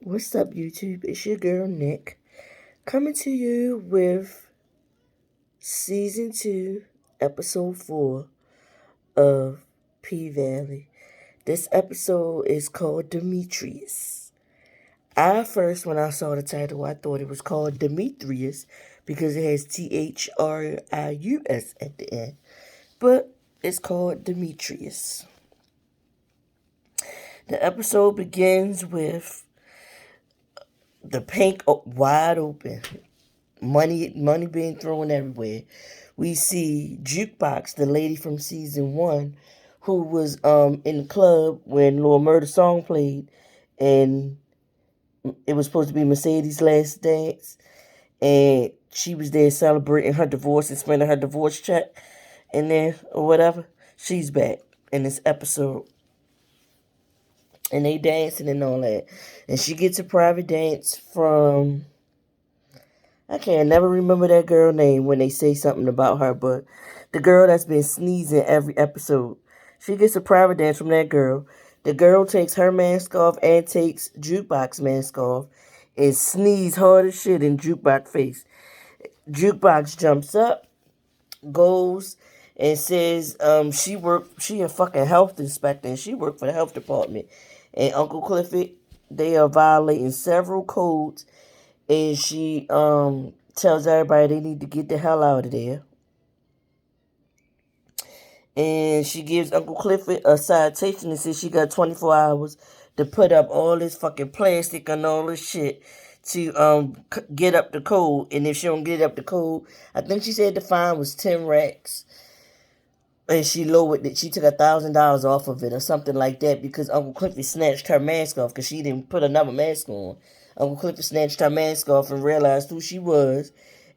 What's up, YouTube? It's your girl, Nick, coming to you with Season 2, Episode 4 of P-Valley. This episode is called Demethrius. When I saw the title, I thought it was called Demethrius because it has Thrius at the end. But it's called Demethrius. The episode begins with the Pynk wide open. Money being thrown everywhere. We see Jukebox, the lady from season 1, who was in the club when Lil Murda's song played, and it was supposed to be Mercedes' last dance, and she was there celebrating her divorce and spending her divorce check in there or whatever. She's back in this episode. And they dancing and all that. And she gets a private dance from, I can't never remember that girl name when they say something about her, but the girl that's been sneezing every episode. She gets a private dance from that girl. The girl takes her mask off and takes Jukebox mask off and sneeze hard as shit in Jukebox face. Jukebox jumps up, goes and says she a fucking health inspector and she worked for the health department. And Uncle Clifford, they are violating several codes, and she tells everybody they need to get the hell out of there. And she gives Uncle Clifford a citation and says she got 24 hours to put up all this fucking plastic and all this shit to get up the code. And if she don't get up the code, I think she said the fine was 10 racks. And she lowered it. She took $1,000 off of it or something like that because Uncle Clifford snatched her mask off because she didn't put another mask on. Uncle Clifford snatched her mask off and realized who she was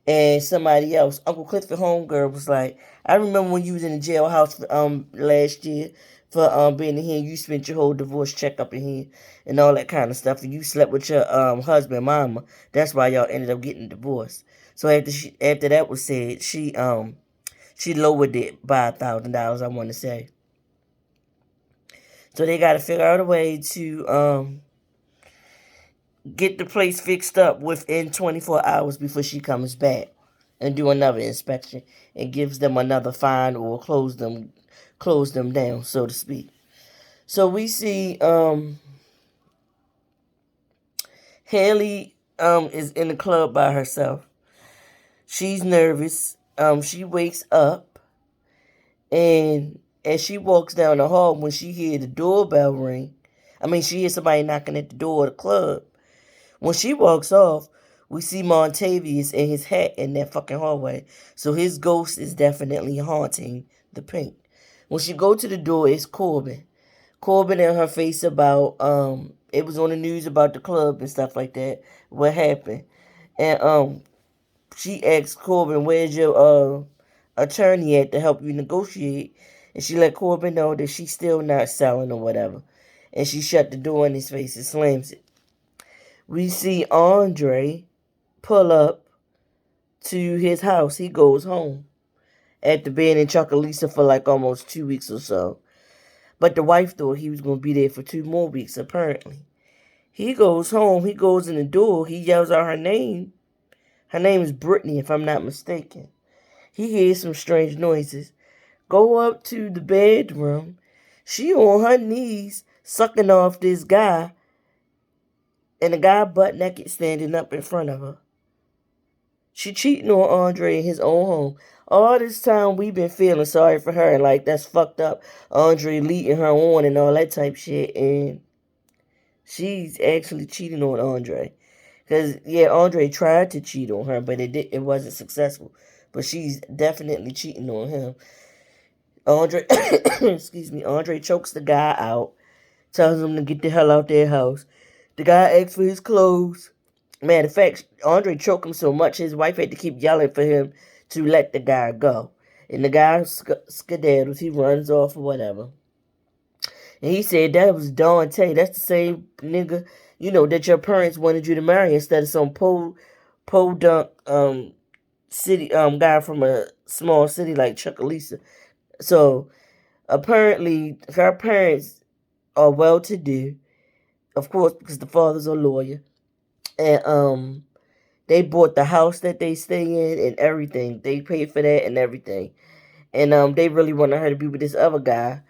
and somebody else. Uncle Clifford homegirl was like, I remember when you was in the jailhouse last year for being in here. You spent your whole divorce check up in here and all that kind of stuff. And you slept with your husband, mama. That's why y'all ended up getting divorced. So after that was said, she lowered it by $1,000, I want to say. So they got to figure out a way to get the place fixed up within 24 hours before she comes back and do another inspection and gives them another fine or close them down, so to speak. So we see Haley is in the club by herself. She's nervous. She wakes up, and as she walks down the hall, when she hears the doorbell ring, she hears somebody knocking at the door of the club. When she walks off, we see Montavious in his hat in that fucking hallway. So his ghost is definitely haunting the Pynk. When she go to the door, it's Corbin. Corbin in her face about, it was on the news about the club and stuff like that. What happened? And she asked Corbin, where's your attorney at to help you negotiate? And she let Corbin know that she's still not selling or whatever. And she shut the door in his face and slams it. We see Andre pull up to his house. He goes home after being in Chuckalisa for like almost 2 weeks or so. But the wife thought he was going to be there for 2 more weeks, apparently. He goes home. He goes in the door. He yells out her name. Her name is Brittany, if I'm not mistaken. He hears some strange noises. Go up to the bedroom. She on her knees sucking off this guy. And the guy butt naked standing up in front of her. She cheating on Andre in his own home. All this time we've been feeling sorry for her and like that's fucked up. Andre leading her on and all that type shit. And she's actually cheating on Andre. Because, yeah, Andre tried to cheat on her, but it wasn't successful. But she's definitely cheating on him. Andre, Andre chokes the guy out. Tells him to get the hell out their house. The guy asks for his clothes. Matter of fact, Andre choked him so much, his wife had to keep yelling for him to let the guy go. And the guy skedaddles. He runs off or whatever. And he said that was Dante. That's the same nigga, that your parents wanted you to marry instead of some podunk city guy from a small city like Chuckalisa. So apparently her parents are well to do. of course, because the father's a lawyer. And they bought the house that they stay in and everything. They paid for that and everything. And they really wanted her to be with this other guy,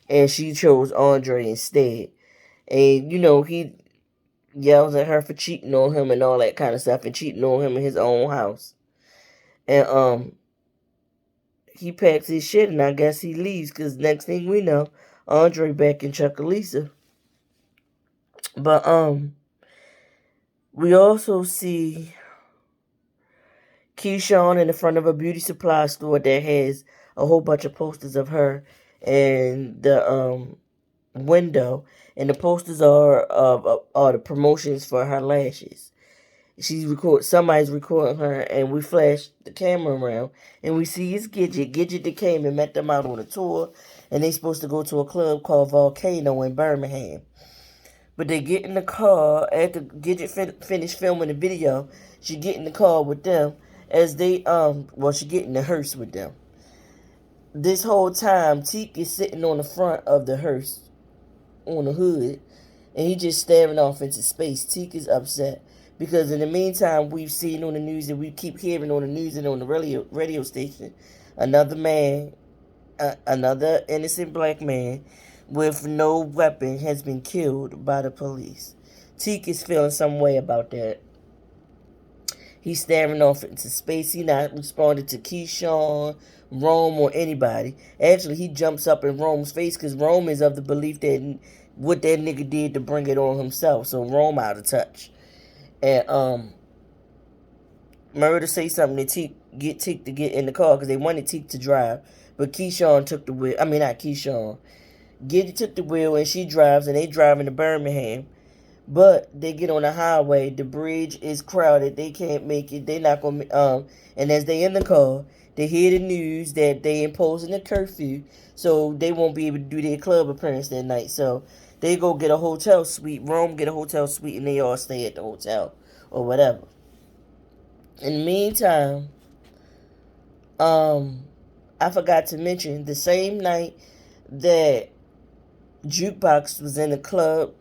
and she chose Andre instead. And he yells at her for cheating on him and all that kind of stuff, and cheating on him in his own house. And he packs his shit, and I guess he leaves, because next thing we know, Andre back in Chuckalisa. But we also see Keyshawn in the front of a beauty supply store that has a whole bunch of posters of her and the window, and the posters are the promotions for her lashes. Somebody's recording her, and we flash the camera around, and we see it's Gidget that came and met them out on a tour, and they supposed to go to a club called Volcano in Birmingham. But they get in the car after Gidget finished filming the video. She get in the car with them as she get in the hearse with them. This whole time, Teak is sitting on the front of the hearse on the hood, and he just staring off into space. Teak is upset because in the meantime, we've seen on the news, and we keep hearing on the news and on the radio station, another innocent black man with no weapon has been killed by the police. Teak is feeling some way about that. He's staring off into space. He not responding to Keyshawn, Rome, or anybody. Actually, he jumps up in Rome's face because Rome is of the belief that what that nigga did to bring it on himself. So Rome out of touch. And Murder say something to get Teak to get in the car because they wanted Teak to drive. But Keyshawn took the wheel. I mean, not Keyshawn. Giddy took the wheel and she drives, and they driving to Birmingham. But they get on the highway. The bridge is crowded. They can't make it. They not gonna. And as they in the car, they hear the news that they imposing a curfew, so they won't be able to do their club appearance that night. So they go get a hotel suite. Rome get a hotel suite, and they all stay at the hotel or whatever. In the meantime, I forgot to mention the same night that Jukebox was in the club,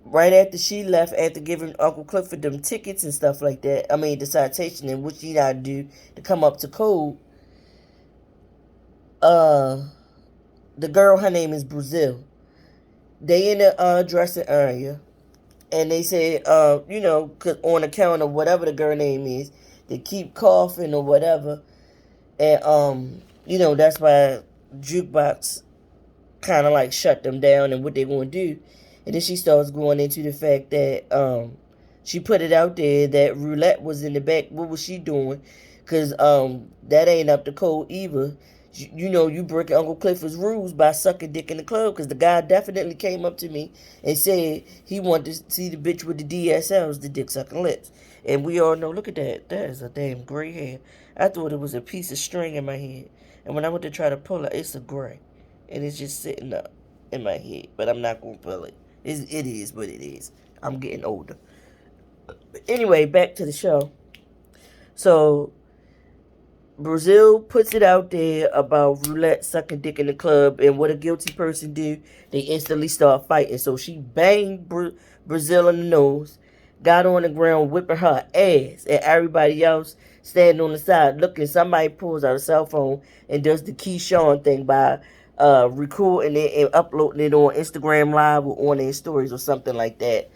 right after she left, after giving Uncle Clifford them tickets and stuff like that, I mean the citation and what she gotta do to come up to code, the girl, her name is Brazil. They in the dressing area, and they said, cause on account of whatever the girl name is, they keep coughing or whatever, and that's why Jukebox kind of like shut them down and what they're going to do. And then she starts going into the fact that she put it out there that Roulette was in the back. What was she doing? Because that ain't up to code either. You breaking Uncle Clifford's rules by sucking dick in the club, because the guy definitely came up to me and said he wanted to see the bitch with the DSLs, the dick sucking lips. And we all know, look at that. That is a damn gray hair. I thought it was a piece of string in my head. And when I went to try to pull it, it's a gray. And it's just sitting up in my head. But I'm not going to pull it. It is what it is. I'm getting older. But anyway, back to the show. So Brazil puts it out there about Roulette sucking dick in the club, and what a guilty person do, they instantly start fighting. So she banged Brazil in the nose, got on the ground whipping her ass, and everybody else standing on the side looking. Somebody pulls out a cell phone and does the Keyshawn thing by recording it and uploading it on Instagram Live or on their stories or something like that.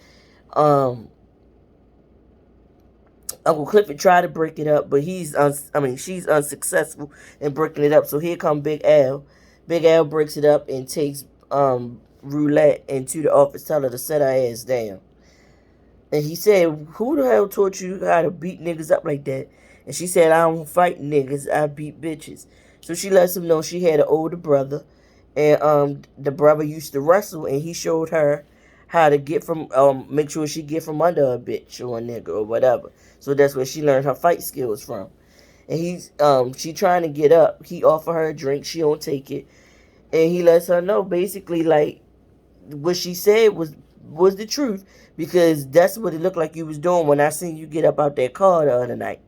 Uncle Clifford tried to break it up, but she's unsuccessful in breaking it up. So here come Big Al. Big Al breaks it up and takes Roulette into the office, tell her to set her ass down. And he said, "Who the hell taught you how to beat niggas up like that?" And she said, "I don't fight niggas, I beat bitches." So she lets him know she had an older brother, and the brother used to wrestle, and he showed her how to get from make sure she get from under a bitch or a nigga or whatever. So that's where she learned her fight skills from. And she trying to get up. He offer her a drink, she don't take it, and he lets her know basically like what she said was the truth, because that's what it looked like you was doing when I seen you get up out that car the other night.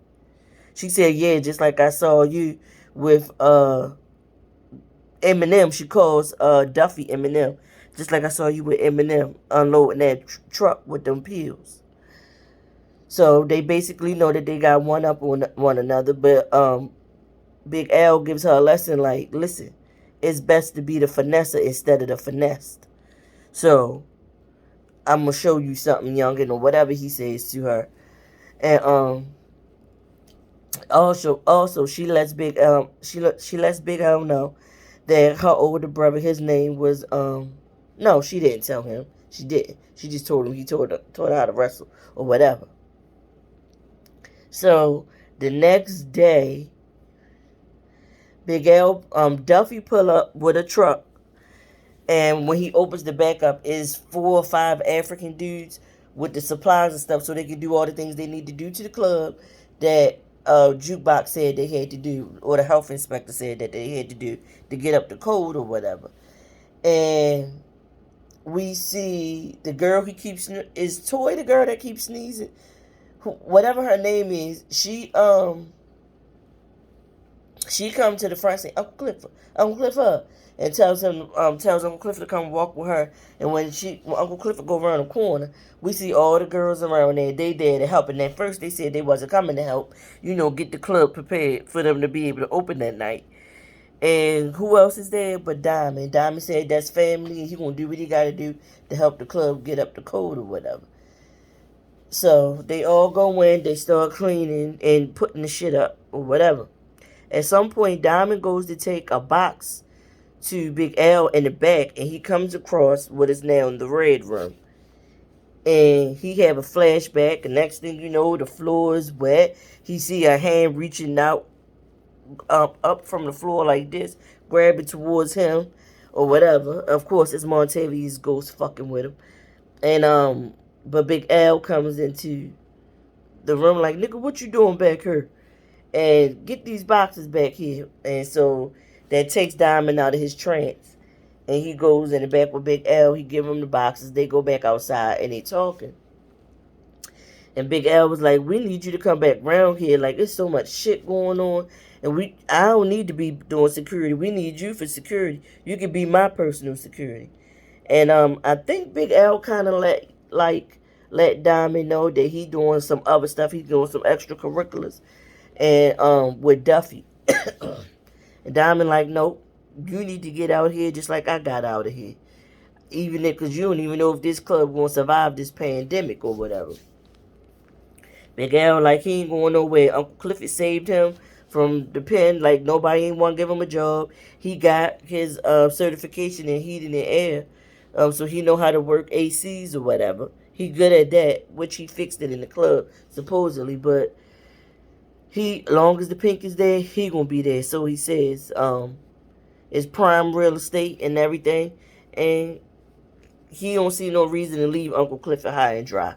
She said, "Yeah, just like I saw you with Eminem." She calls Duffy Eminem. Just like I saw you with Eminem unloading that truck with them pills. So they basically know that they got one up on one another. But Big L gives her a lesson like, listen, it's best to be the finesser instead of the finessed. So I'm gonna show you something, youngin, or whatever he says to her. And also she lets she lets Big L know that her older brother, his name was no, she didn't tell him. She didn't. She just told him. He told her how to wrestle or whatever. So the next day, Big L Duffy pull up with a truck, and when he opens the back up, is 4 or 5 African dudes with the supplies and stuff, so they can do all the things they need to do to the club that Jukebox said they had to do, or the health inspector said that they had to do to get up the code or whatever. And we see the girl who keeps is Toy, the girl that keeps sneezing, whatever her name is. She come to the front and say, Uncle Clifford, and tells Uncle Clifford to come walk with her. And when Uncle Clifford go around the corner, we see all the girls around there. They there to help. And at first they said they wasn't coming to help, get the club prepared for them to be able to open that night. And who else is there but Diamond? Diamond said that's family, and he gonna do what he gotta do to help the club get up the code or whatever. So they all go in, they start cleaning and putting the shit up or whatever. At some point, Diamond goes to take a box to Big L in the back, and he comes across what is now in the red room. And he have a flashback, and next thing you know, the floor is wet. He see a hand reaching out up from the floor like this, grabbing towards him or whatever. Of course, it's Montavious ghost fucking with him. And but Big L comes into the room like, nigga, what you doing back here? And get these boxes back here. And so that takes Diamond out of his trance. And he goes in the back with Big L. He give him the boxes. They go back outside and they talking. And Big L was like, we need you to come back round here. Like, there's so much shit going on. And I don't need to be doing security. We need you for security. You can be my personal security. And I think Big L kind of let Diamond know that he doing some other stuff. He's doing some extracurriculars. And with Duffy. And Diamond like, nope, you need to get out here just like I got out of here. Even if, because you don't even know if this club going to survive this pandemic or whatever. Big Al like he ain't going nowhere. Uncle Clifford saved him from the pen. Like nobody ain't want to give him a job. He got his certification in heating and air. So he know how to work ACs or whatever. He good at that, which he fixed it in the club, supposedly. But long as the Pynk is there, he gonna be there. So he says, it's prime real estate and everything. And he don't see no reason to leave Uncle Clifford high and dry.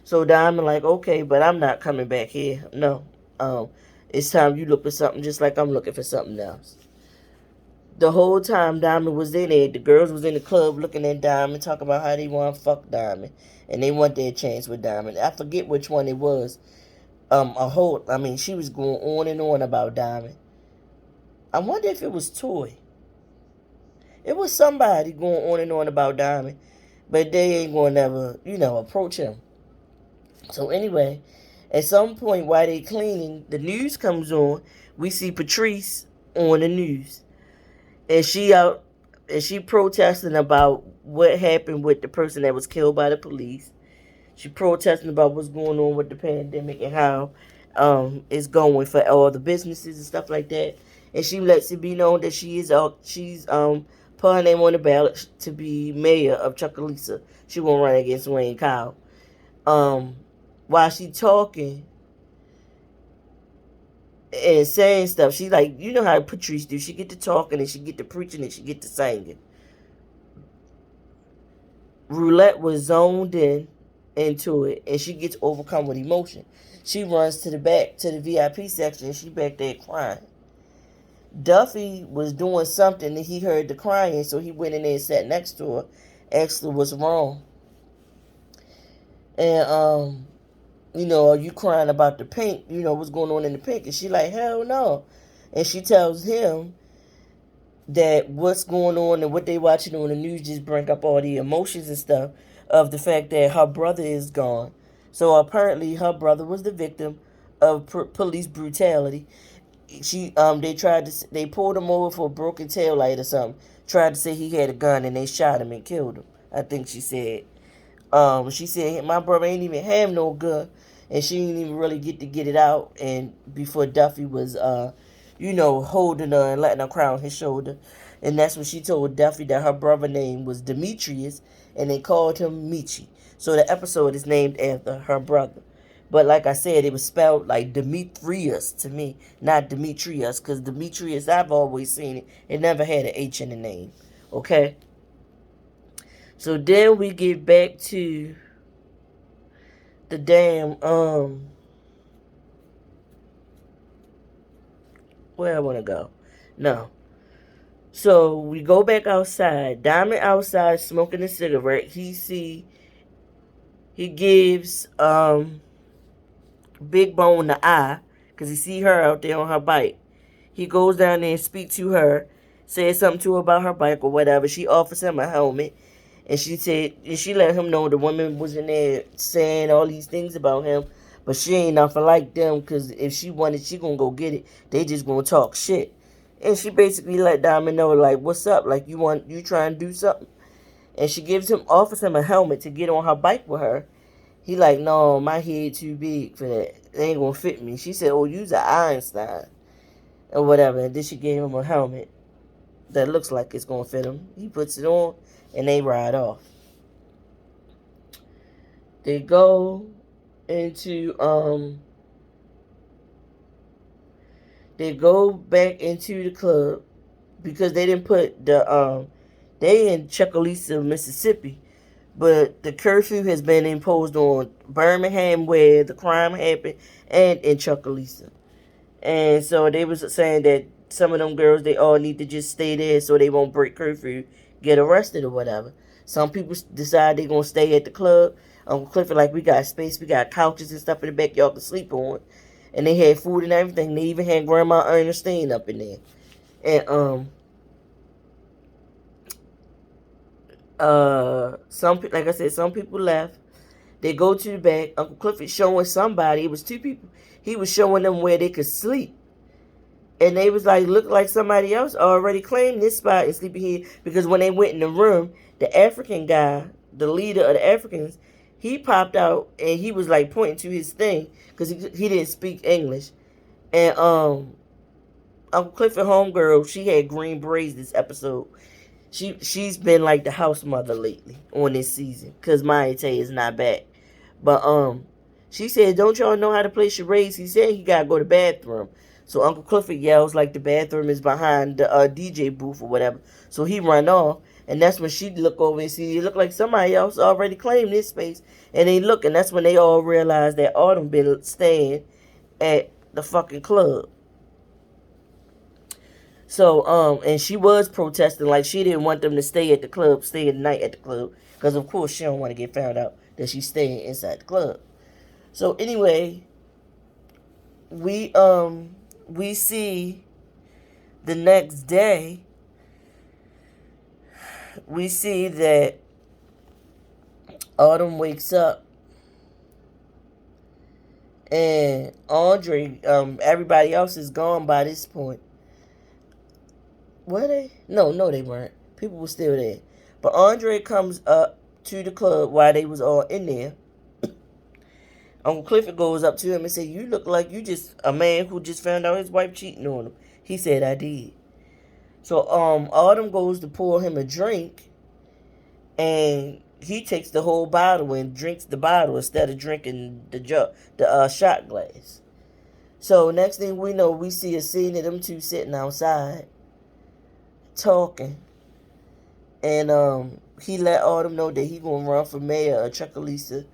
So Diamond like, okay, but I'm not coming back here. No. It's time you look for something just like I'm looking for something else. The whole time Diamond was in there, the girls was in the club looking at Diamond, talking about how they want to fuck Diamond. And they want their chance with Diamond. I forget which one it was. She was going on and on about Diamond. I wonder if it was Toy. It was somebody going on and on about Diamond. But they ain't going to never, approach him. So anyway, at some point while they cleaning, the news comes on. We see Patrice on the news. And she protesting about what happened with the person that was killed by the police. She protesting about what's going on with the pandemic and how it's going for all the businesses and stuff like that. And she lets it be known that she's put her name on the ballot to be mayor of Chucalissa. She won't run against Wayne Kyle. While she talking and saying stuff, she like, you know how Patrice do. She get to talking and she get to preaching and she get to singing. Roulette was zoned into it, and she gets overcome with emotion. She runs to the back, to the VIP section, and she back there crying. Duffy was doing something and he heard the crying, so he went in there and sat next to her, asked her what's wrong. And, are you crying about the Pynk? What's going on in the Pynk? And she like, hell no. And she tells him that what's going on and what they watching on the news just bring up all the emotions and stuff of the fact that her brother is gone. So apparently her brother was the victim of police brutality. They pulled him over for a broken tail light or something. Tried to say he had a gun and they shot him and killed him. I think she said my brother ain't even have no gun, and she didn't even really get it out. And before Duffy was, holding her and letting her cry on his shoulder, and that's when she told Duffy that her brother name was Demethrius, and they called him Michi. So the episode is named after her brother. But like I said, it was spelled like Demethrius to me, not Demetrius, because Demetrius, I've always seen it. It never had an H in the name. Okay? So then we get back to the damn where I wanna go. No. So we go back outside. Diamond outside smoking a cigarette. He gives Big Bone the eye because he see her out there on her bike. He goes down there and speak to her, says something to her about her bike or whatever. She offers him a helmet. And she let him know the woman was in there saying all these things about him, but she ain't nothing like them, because if she wanted, she gonna go get it. They just gonna talk shit. And she basically let Diamond know, like, what's up? Like, you trying to do something? And she offers him a helmet to get on her bike with her. He like, no, my head too big for that. It ain't gonna fit me. She said, oh, you's an Einstein or whatever. And then she gave him a helmet that looks like it's gonna fit him. He puts it on and they ride off. They go into they go back into the club because they didn't put they in Chucalissa, Mississippi, but the curfew has been imposed on Birmingham where the crime happened and in Chucalissa. And so they was saying that some of them girls, they all need to just stay there so they won't break curfew, get arrested or whatever. Some people decide they're going to stay at the club. Uncle Clifford, like, we got space, we got couches and stuff in the back y'all can sleep on. And they had food and everything. They even had Grandma Ernestine up in there. And, like I said, some people left. They go to the back. Uncle Clifford showing somebody, it was two people. He was showing them where they could sleep. And they was like, look like somebody else already claimed this spot and sleeping here. Because when they went in the room, the African guy, the leader of the Africans, he popped out and he was like pointing to his thing because he didn't speak English. And Uncle Clifford homegirl, she had green braids this episode. She's been like the house mother lately on this season because Maya Tay is not back. But she said, don't y'all know how to play charades? He said he gotta go to the bathroom. So Uncle Clifford yells like the bathroom is behind the DJ booth or whatever. So he run off. And that's when she look over and see it look like somebody else already claimed this space. And they look, and that's when they all realize that Autumn been staying at the fucking club. So, and she was protesting, like she didn't want them to stay at the club, stay at night at the club. Because of course she don't want to get found out that she's staying inside the club. So anyway, we see the next day, we see that Autumn wakes up and Andre, everybody else is gone by this point. Were they? No, they weren't. People were still there. But Andre comes up to the club while they was all in there. Uncle Clifford goes up to him and says, you look like you just a man who just found out his wife cheating on him. He said, I did. So Autumn goes to pour him a drink, and he takes the whole bottle and drinks the bottle instead of drinking the shot glass. So next thing we know, we see a scene of them two sitting outside talking, and he let Autumn know that he gonna run for mayor of Chucalissa.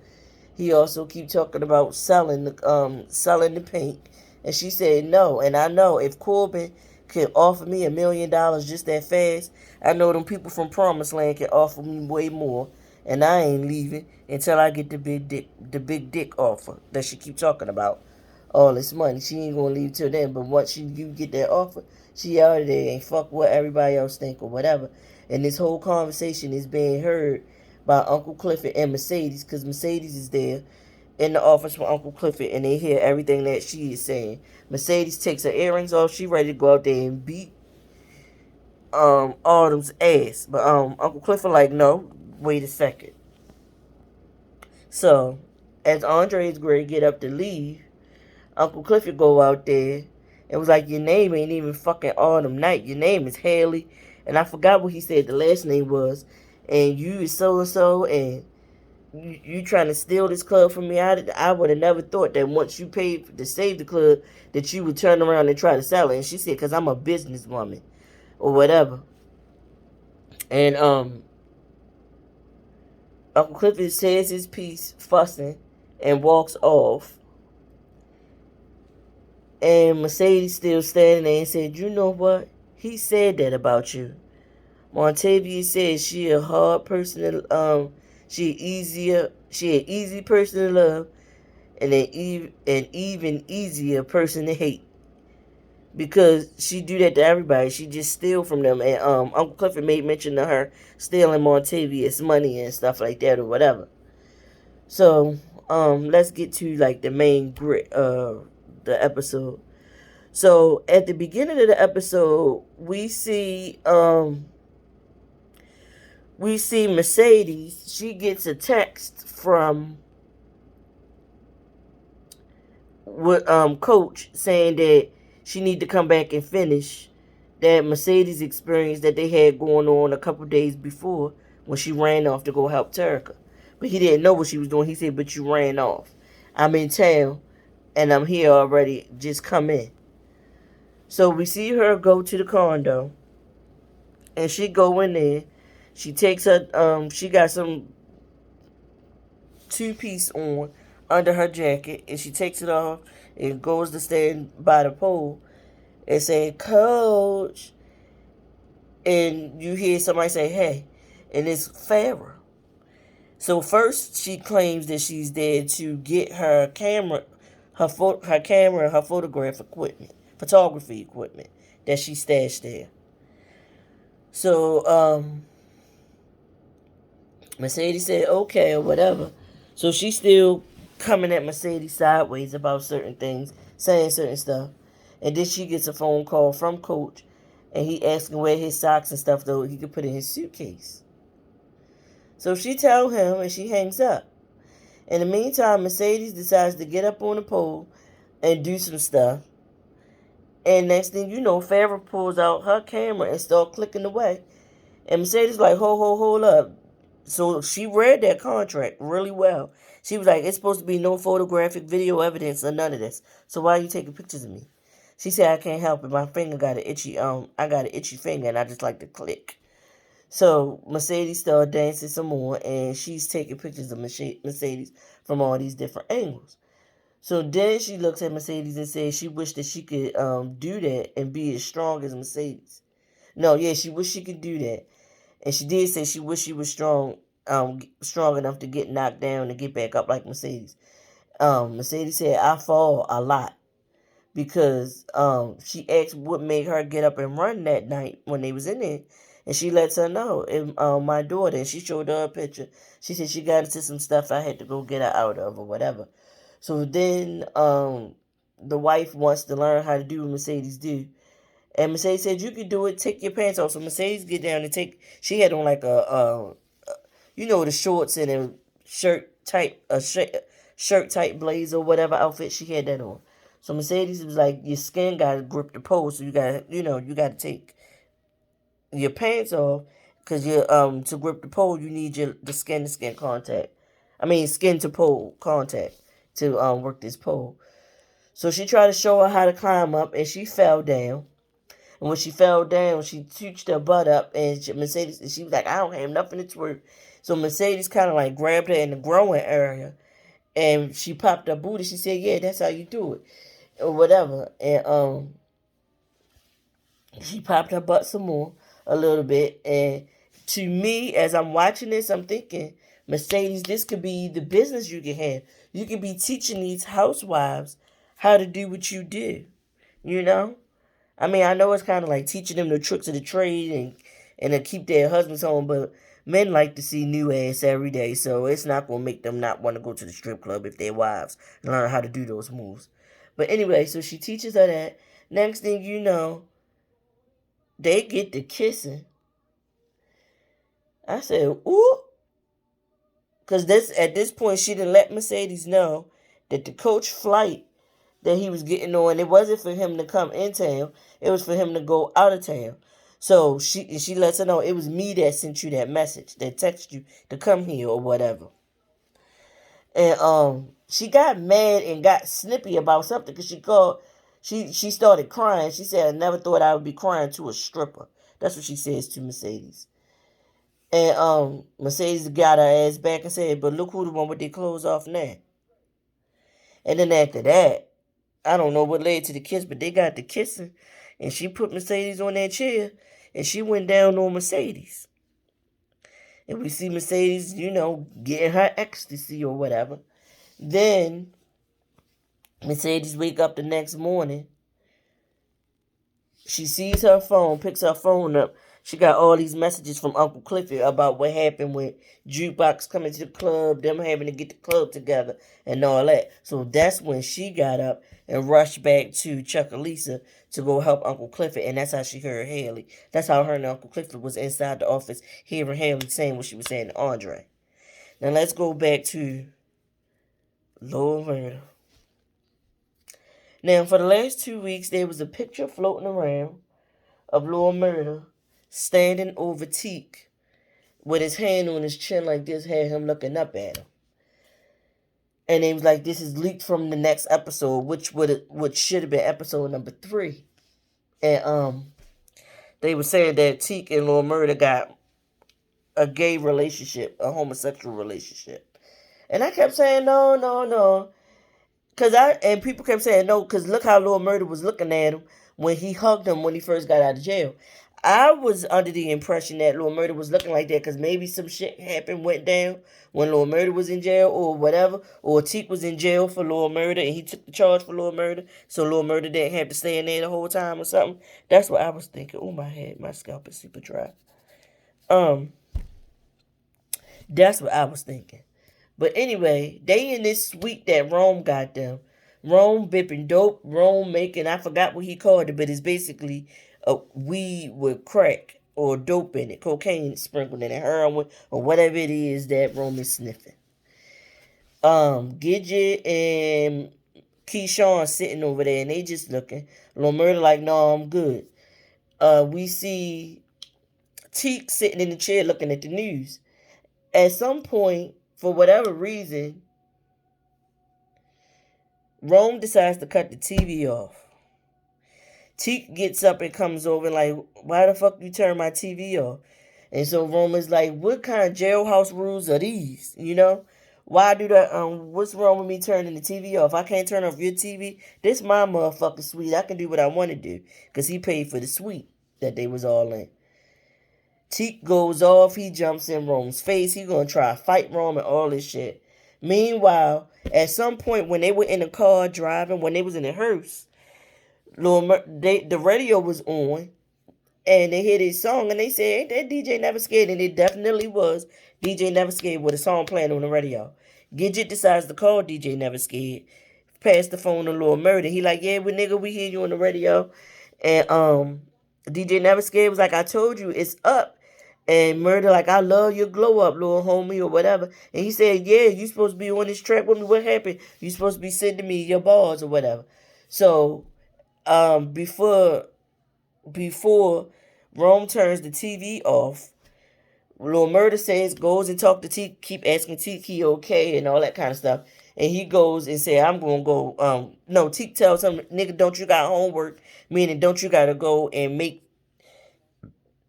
He also keep talking about selling the Pynk, and she said no. And I know if Corbin could offer me $1 million just that fast, I know them people from Promised Land can offer me way more, and I ain't leaving until I get the big dick offer that she keep talking about. all this money. She ain't gonna leave till then. But once you get that offer, she out of there and fuck what everybody else think or whatever. And this whole conversation is being heard by Uncle Clifford and Mercedes, because Mercedes is there in the office with Uncle Clifford, and they hear everything that she is saying. Mercedes takes her earrings off. She ready to go out there and beat Autumn's ass. But Uncle Clifford like, no, wait a second. So as Andre's great get up to leave, Uncle Clifford go out there and was like, your name ain't even fucking Autumn Night. Your name is Haley. And I forgot what he said the last name was. And you is so-and-so, and you trying to steal this club from me. I would have never thought that once you paid to save the club that you would turn around and try to sell it. And she said, because I'm a businesswoman or whatever. And Uncle Clifford says his piece, fussing, and walks off. And Mercedes still standing there and said, you know what? He said that about you. Montavia said she a hard person to she an easy person to love, and an even easier person to hate. Because she do that to everybody. She just steal from them. And Uncle Clifford made mention of her stealing Montavia's money and stuff like that or whatever. So let's get to like the main grit of the episode. So at the beginning of the episode, we see Mercedes. She gets a text from Coach saying that she need to come back and finish that Mercedes experience that they had going on a couple days before when she ran off to go help Terica. But he didn't know what she was doing. He said, but you ran off. I'm in town and I'm here already. Just come in. So we see her go to the condo, and she go in there. She takes her, she got some two-piece on under her jacket, and she takes it off and goes to stand by the pole and say, Coach. And you hear somebody say, hey, and it's Farrah. So first she claims that she's there to get her camera, her photography equipment that she stashed there. So Mercedes said okay or whatever. So she's still coming at Mercedes sideways about certain things, saying certain stuff. And then she gets a phone call from Coach, and he asking where his socks and stuff though he could put in his suitcase. So she tell him and she hangs up. In the meantime, Mercedes decides to get up on the pole and do some stuff. And next thing you know, Farrah pulls out her camera and start clicking away. And Mercedes like, hold up. So she read that contract really well. She was like, it's supposed to be no photographic video evidence or none of this. So why are you taking pictures of me? She said, I can't help it. My finger got an itchy, I got an itchy finger and I just like to click. So Mercedes started dancing some more, and she's taking pictures of Mercedes from all these different angles. So then she looks at Mercedes and says she wished that she could do that and be as strong as Mercedes. No, yeah, she wished she could do that. And she did say she wished she was strong enough to get knocked down and get back up like Mercedes. Mercedes said, I fall a lot. Because she asked what made her get up and run that night when they was in there. And she lets her know, my daughter, and she showed her a picture. She said she got into some stuff I had to go get her out of or whatever. So then the wife wants to learn how to do what Mercedes do. And Mercedes said, you can do it, take your pants off. So Mercedes get down and she had on like the shorts and a shirt type blazer or whatever outfit, she had that on. So Mercedes was like, your skin got to grip the pole, so you got to take your pants off, because to grip the pole, you need the skin to skin contact. I mean, skin to pole contact to work this pole. So she tried to show her how to climb up, and she fell down. And when she fell down, she tooched her butt up, and she was like, I don't have nothing to twerk. So Mercedes kind of like grabbed her in the growing area, and she popped her booty. She said, yeah, that's how you do it. Or whatever. And she popped her butt some more, a little bit. And to me, as I'm watching this, I'm thinking, Mercedes, this could be the business you can have. You could be teaching these housewives how to do what you do, you know? I mean, I know it's kind of like teaching them the tricks of the trade and to keep their husbands home, but men like to see new ass every day, so it's not going to make them not want to go to the strip club if their wives learn how to do those moves. But anyway, so she teaches her that. Next thing you know, they get to kissing. I said, ooh. Because at this point, she didn't let Mercedes know that the coach flight that he was getting on, it wasn't for him to come in town. It was for him to go out of town. So she lets her know it was me that sent you that message, that texted you to come here or whatever. And she got mad and got snippy about something because she started crying. She said, I never thought I would be crying to a stripper. That's what she says to Mercedes. And Mercedes got her ass back and said, but look who the one with their clothes off now. And then after that, I don't know what led to the kiss, but they got the kissing. And she put Mercedes on that chair and she went down on Mercedes. And we see Mercedes, getting her ecstasy or whatever. Then Mercedes wake up the next morning. She sees her phone, picks her phone up. She got all these messages from Uncle Clifford about what happened with Jukebox coming to the club, them having to get the club together and all that. So that's when she got up and rushed back to Chuckalisa to go help Uncle Clifford. And that's how she heard Haley. That's how her and Uncle Clifford was inside the office hearing Haley saying what she was saying to Andre. Now let's go back to Lower Murder. Now, for the last 2 weeks, there was a picture floating around of Lord Murder standing over Teak with his hand on his chin like this, had him looking up at him. And it was like, this is leaked from the next episode, which should have been episode number 3. And they were saying that Teak and Lord Murder got a gay relationship, a homosexual relationship. And I kept saying, no. And people kept saying no, because look how Lord Murder was looking at him when he hugged him when he first got out of jail. I was under the impression that Lord Murder was looking like that because maybe some shit went down when Lord Murder was in jail or whatever. Or Teak was in jail for Lord Murder and he took the charge for Lord Murder. So Lord Murder didn't have to stay in there the whole time or something. That's what I was thinking. Oh, my head, my scalp is super dry. That's what I was thinking. But anyway, they in this suite that Rome got them. Rome bipping dope. Rome making, I forgot what he called it, but it's basically a weed with crack or dope in it. Cocaine sprinkled in it. Heroin or whatever it is that Rome is sniffing. Gidget and Keyshawn sitting over there and they just looking. Lil Murder like, no, I'm good. We see Teak sitting in the chair looking at the news. At some point, for whatever reason, Rome decides to cut the TV off. Teak gets up and comes over and like, why the fuck you turn my TV off? And so Rome is like, what kind of jailhouse rules are these? Why do that? What's wrong with me turning the TV off? I can't turn off your TV. This my motherfucking suite. I can do what I want to do because he paid for the suite that they was all in. Teak goes off. He jumps in Rome's face. He gonna try to fight Rome and all this shit. Meanwhile, at some point when they were in the car driving, when they was in the hearse, the radio was on, and they hear this song, and they said, ain't that DJ Never Scared? And it definitely was DJ Never Scared with a song playing on the radio. Gidget decides to call DJ Never Scared. Pass the phone to Lord Murder. He like, yeah, but nigga, we hear you on the radio. And DJ Never Scared was like, I told you, it's up. And Murder like, I love your glow up, little homie, or whatever. And he said, yeah, you supposed to be on this track with me. What happened? You supposed to be sending me your bars or whatever. So, before Rome turns the TV off, Lil Murder goes and talk to T, keep asking T, he okay, and all that kind of stuff. And he goes and say, I'm going to go, no, T tells him, nigga, don't you got homework? Meaning, don't you got to go and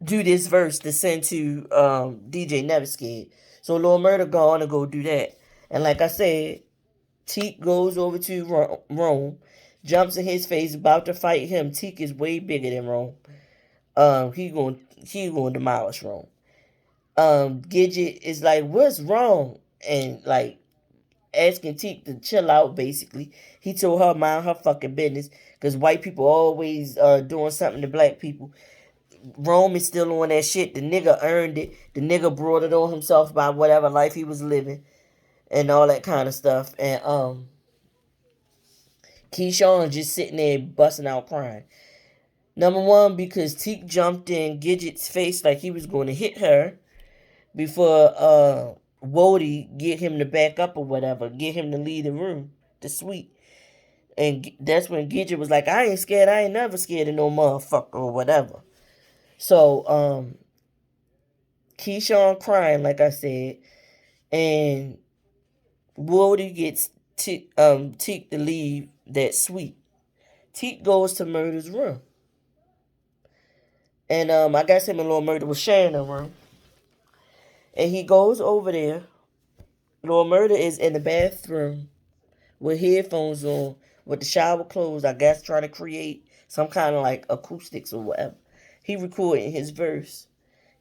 do this verse to send to DJ Never Scared. So Lil Murder gone to go do that. And like I said, Teak goes over to Rome, jumps in his face, about to fight him. Teak is way bigger than Rome. He going to demolish Rome. Gidget is like, what's wrong? And like, asking Teak to chill out, basically. He told her mind her fucking business, because white people always doing something to black people. Rome is still on that shit. The nigga earned it. The nigga brought it on himself by whatever life he was living and all that kind of stuff. And Keyshawn just sitting there busting out crying. Number one, because Teak jumped in Gidget's face like he was going to hit her before Wody get him to back up or whatever, get him to leave the room, the suite. And that's when Gidget was like, I ain't scared. I ain't never scared of no motherfucker or whatever. So, Keyshawn crying, like I said, and Woody gets Teak to leave that suite. Teak goes to Murder's room. And I guess him and Lord Murder was sharing a room. And he goes over there. Lord Murder is in the bathroom with headphones on, with the shower closed, I guess trying to create some kind of like acoustics or whatever. He recording his verse.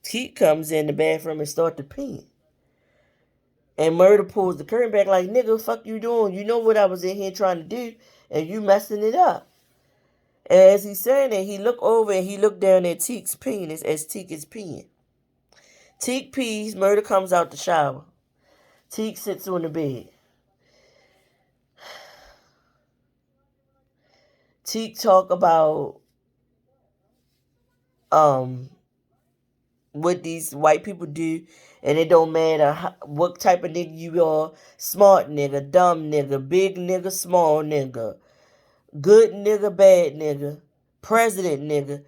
Teak comes in the bathroom and start to pee. And Murder pulls the curtain back like, nigga, fuck you doing? You know what I was in here trying to do, and you messing it up. And as he's saying that, he look over and he look down at Teak's penis as Teak is peeing. Teak pees, Murder comes out the shower. Teak sits on the bed. Teak talk about what these white people do, and it don't matter what type of nigga you are, smart nigga, dumb nigga, big nigga, small nigga, good nigga, bad nigga, president nigga,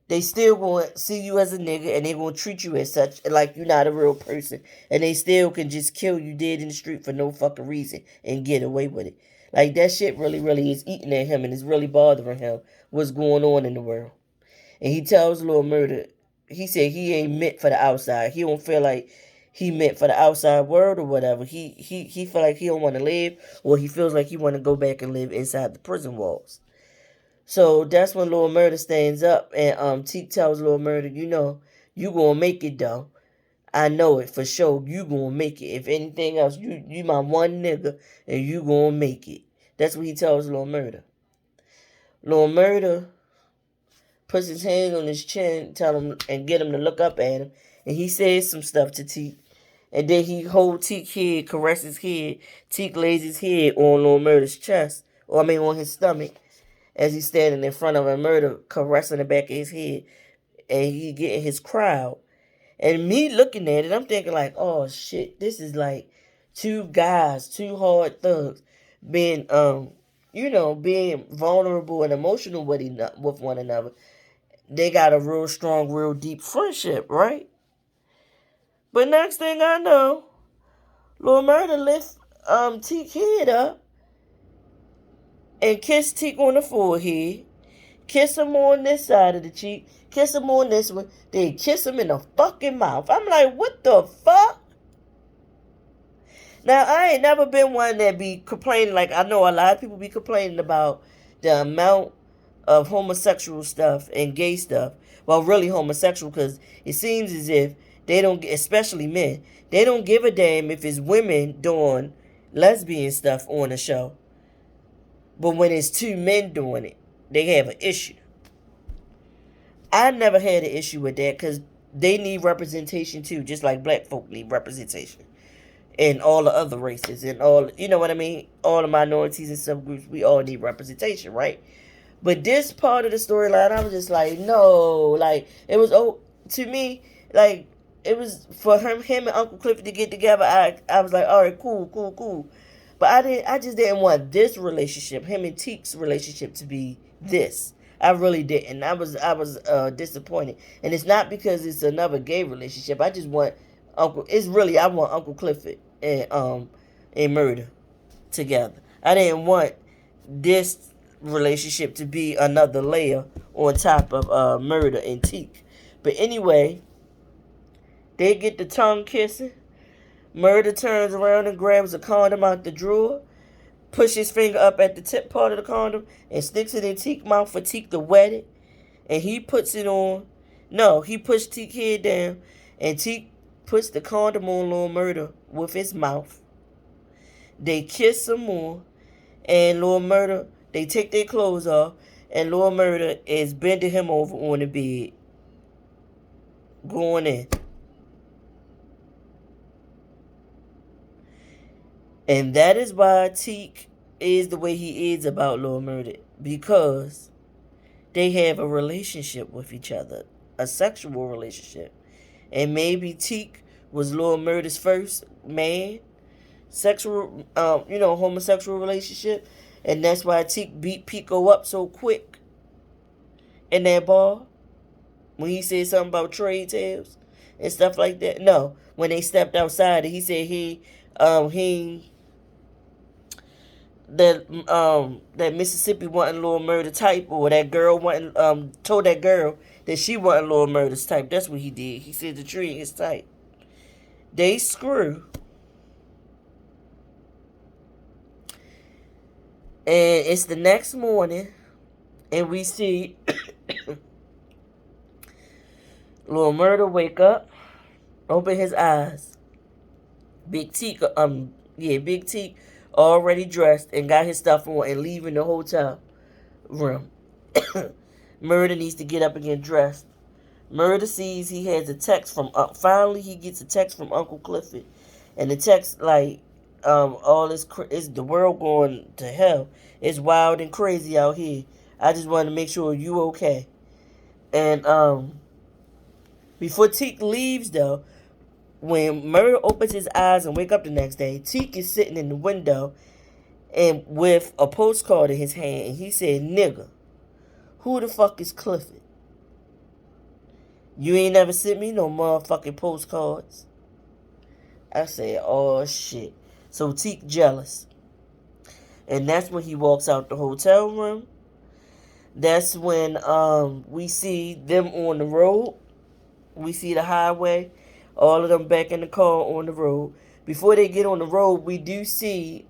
they still going to see you as a nigga, and they going to treat you as such, like you're not a real person, and they still can just kill you dead in the street for no fucking reason and get away with it. Like, that shit really, really is eating at him, and it's really bothering him what's going on in the world. And he tells Lil Murder, he said he ain't meant for the outside. He don't feel like he meant for the outside world or whatever. He feel like he don't want to live, or he feels like he want to go back and live inside the prison walls. So that's when Lil Murder stands up, and Teak tells Lil Murder, you know, you gonna make it though. I know it for sure. You gonna make it. If anything else, you my one nigga, and you gonna make it. That's what he tells Lil Murder. Lil Murder puts his hand on his chin, tell him and get him to look up at him, and he says some stuff to Teak. And then he holds Teak's head, caresses his head. Teak lays his head on Lil Murder's chest, on his stomach, as he's standing in front of a Murder, caressing the back of his head, and he getting his crowd. And me looking at it, I'm thinking like, oh shit, this is like two guys, two hard thugs, being being vulnerable and emotional with one another. They got a real strong, real deep friendship, right? But next thing I know, Lil Murder lifts Teak head up and kiss Teak on the forehead, kiss him on this side of the cheek, kiss him on this one, then kiss him in the fucking mouth. I'm like, what the fuck? Now, I ain't never been one that be complaining, like I know a lot of people be complaining about the amount of homosexual stuff and gay stuff. Well, really homosexual, because it seems as if they don't, especially men, they don't give a damn if it's women doing lesbian stuff on the show. But when it's two men doing it, they have an issue. I never had an issue with that, because they need representation too, just like black folk need representation. And all the other races and all, you know what I mean? All the minorities and subgroups, we all need representation, right? But this part of the storyline, I was just like, no. Like, it was, to me, like, it was for him and Uncle Clifford to get together. I was like, all right, cool. But I just didn't want this relationship, him and Teak's relationship, to be this. I really didn't. I was disappointed. And it's not because it's another gay relationship. I just want I want Uncle Clifford and Murder together. I didn't want this relationship to be another layer on top of Murder and Teak. But anyway, they get the tongue kissing. Murder turns around and grabs a condom out the drawer, pushes his finger up at the tip part of the condom, and sticks it in Teak's mouth for Teak to wet it. And he puts it on. No, he pushed Teak's head down, and Teak puts the condom on Lil Murder with his mouth. They kiss some more, and Lord Murder, they take their clothes off, and Lord Murder is bending him over on the bed, going in. And that is why Teak is the way he is about Lord Murder, because they have a relationship with each other, a sexual relationship. And maybe Teak was Lord Murder's first man, sexual, homosexual relationship. And that's why Teak beat Pico up so quick in that bar when he said something about trade tales and stuff like that. No, when they stepped outside, he said he that Mississippi wasn't Lord Murder type, or that girl wasn't told that girl that she wasn't Lord Murder's type. That's what he did. He said the tree is type. They screw. And it's the next morning, and we see Lord Murder wake up, open his eyes. Big T already dressed and got his stuff on and leaving the hotel room. Murder needs to get up and get dressed. Murder sees he has a text from finally he gets a text from Uncle Clifford, and the text like all this is the world going to hell. It's wild and crazy out here. I just wanted to make sure you okay. And before Teak leaves though, when Murder opens his eyes and wake up the next day, Teak is sitting in the window and with a postcard in his hand, and he said, "Nigga, who the fuck is Clifford? You ain't never sent me no motherfucking postcards." I said, "Oh shit." So Teak jealous. And that's when he walks out the hotel room. That's when we see them on the road. We see the highway. All of them back in the car on the road. Before they get on the road, we do see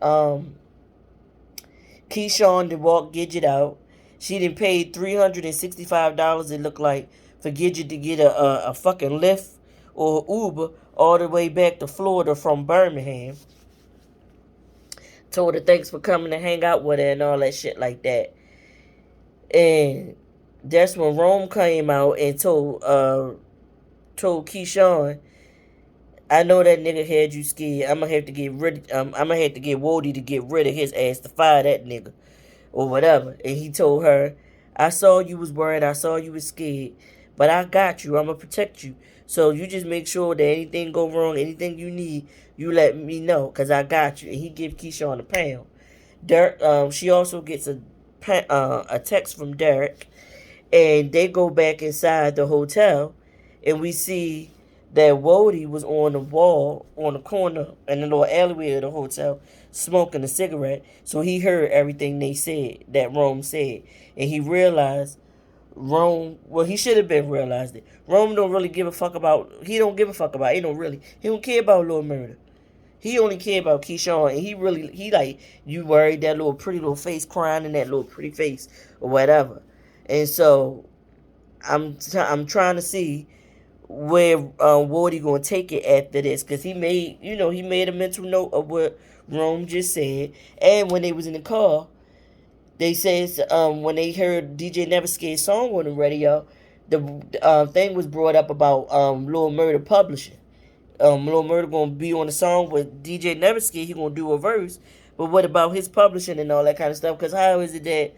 Keyshawn to walk Gidget out. She done paid $365, it looked like, for Gidget to get a fucking Lyft or Uber all the way back to Florida from Birmingham. Told her thanks for coming to hang out with her and all that shit like that. And that's when Rome came out and told Keyshawn, "I know that nigga had you scared. I'm gonna have to get Wody to get rid of his ass to fire that nigga." Or whatever. And he told her, "I saw you was worried, I saw you was scared, but I got you, I'm gonna protect you. So you just make sure that anything go wrong, anything you need, you let me know, cause I got you." And he give Keyshawn a pound. She also gets a text from Derek, and they go back inside the hotel, and we see that Wody was on the wall on the corner in the little alleyway of the hotel smoking a cigarette. So he heard everything they said, that Rome said. And he realized he should have been realized it. Rome don't really give a fuck about, he don't care about Lord Murder. He only care about Keyshawn, and he like, you worried, that little pretty little face crying in that little pretty face or whatever. And so I'm trying to see where Wardy gonna take it after this, because he made a mental note of what Rome just said. And when they was in the car, they said when they heard DJ Never Scared song on the radio, the thing was brought up about Lord Murder publishing. Lord Murder gonna be on the song with DJ Never Scared. He gonna do a verse, but what about his publishing and all that kind of stuff? Because how is it that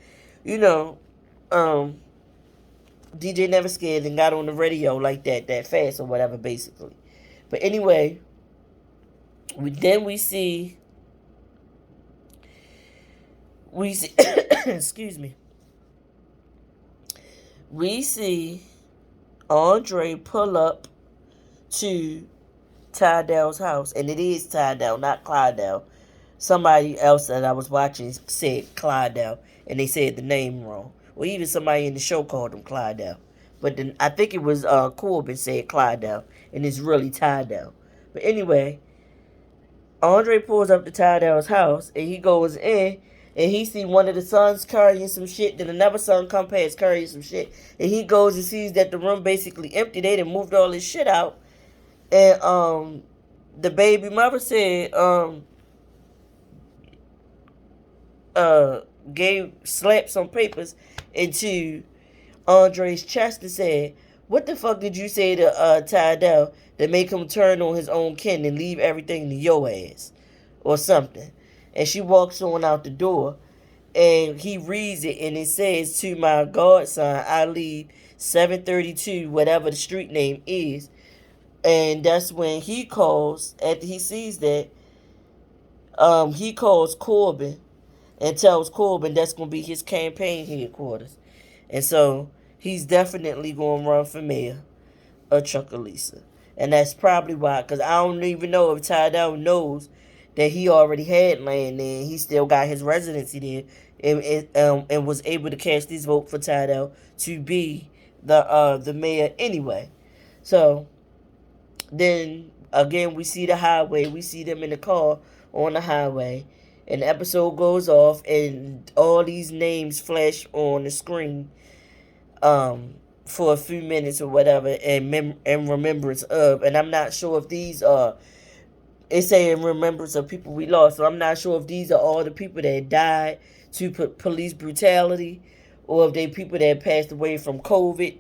DJ Never Scared and got on the radio like that fast or whatever, basically. But anyway, we see excuse me. We see Andre pull up to Tydell's house, and it is Tydell, not Clydell. Somebody else that I was watching said Clydell, and they said the name wrong. Or even somebody in the show called him Clydell. But then I think it was Corbin said Clydell, and it's really Tydell. But anyway, Andre pulls up to Tydell's house, and he goes in, and he see one of the sons carrying some shit. Then another son come past carrying some shit, and he goes and sees that the room basically empty. They done moved all this shit out, and the baby mother said, slapped some papers into Andre's chest and said, "What the fuck did you say to Tydell that make him turn on his own kin and leave everything to your ass?" Or something. And she walks on out the door and he reads it and it says, "To my godson, I leave 732, whatever the street name is." And that's when he calls, after he sees that, he calls Corbin and tells Corbin that's going to be his campaign headquarters. And so he's definitely going to run for mayor of Chucalissa. And that's probably why, because I don't even know if Tydell knows that he already had land there. He still got his residency there and was able to cast his vote for Tydell to be the mayor anyway. So then again, we see the highway. We see them in the car on the highway. And the episode goes off, and all these names flash on the screen for a few minutes or whatever, in remembrance of. And I'm not sure if these are. It's saying remembrance of people we lost. So I'm not sure if these are all the people that died to police brutality, or if they people that passed away from COVID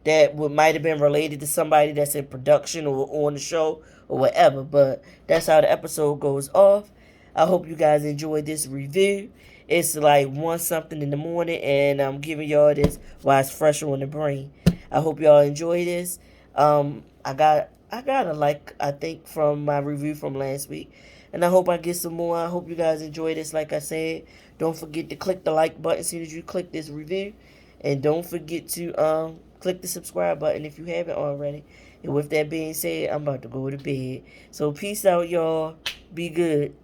that might have been related to somebody that's in production or on the show or whatever. But that's how the episode goes off. I hope you guys enjoyed this review. It's like 1 something in the morning, and I'm giving y'all this while it's fresh on the brain. I hope y'all enjoy this. I got a like, I think, from my review from last week, and I hope I get some more. I hope you guys enjoy this. Like I said, don't forget to click the like button as soon as you click this review, and don't forget to click the subscribe button if you haven't already. And with that being said, I'm about to go to bed. So peace out, y'all. Be good.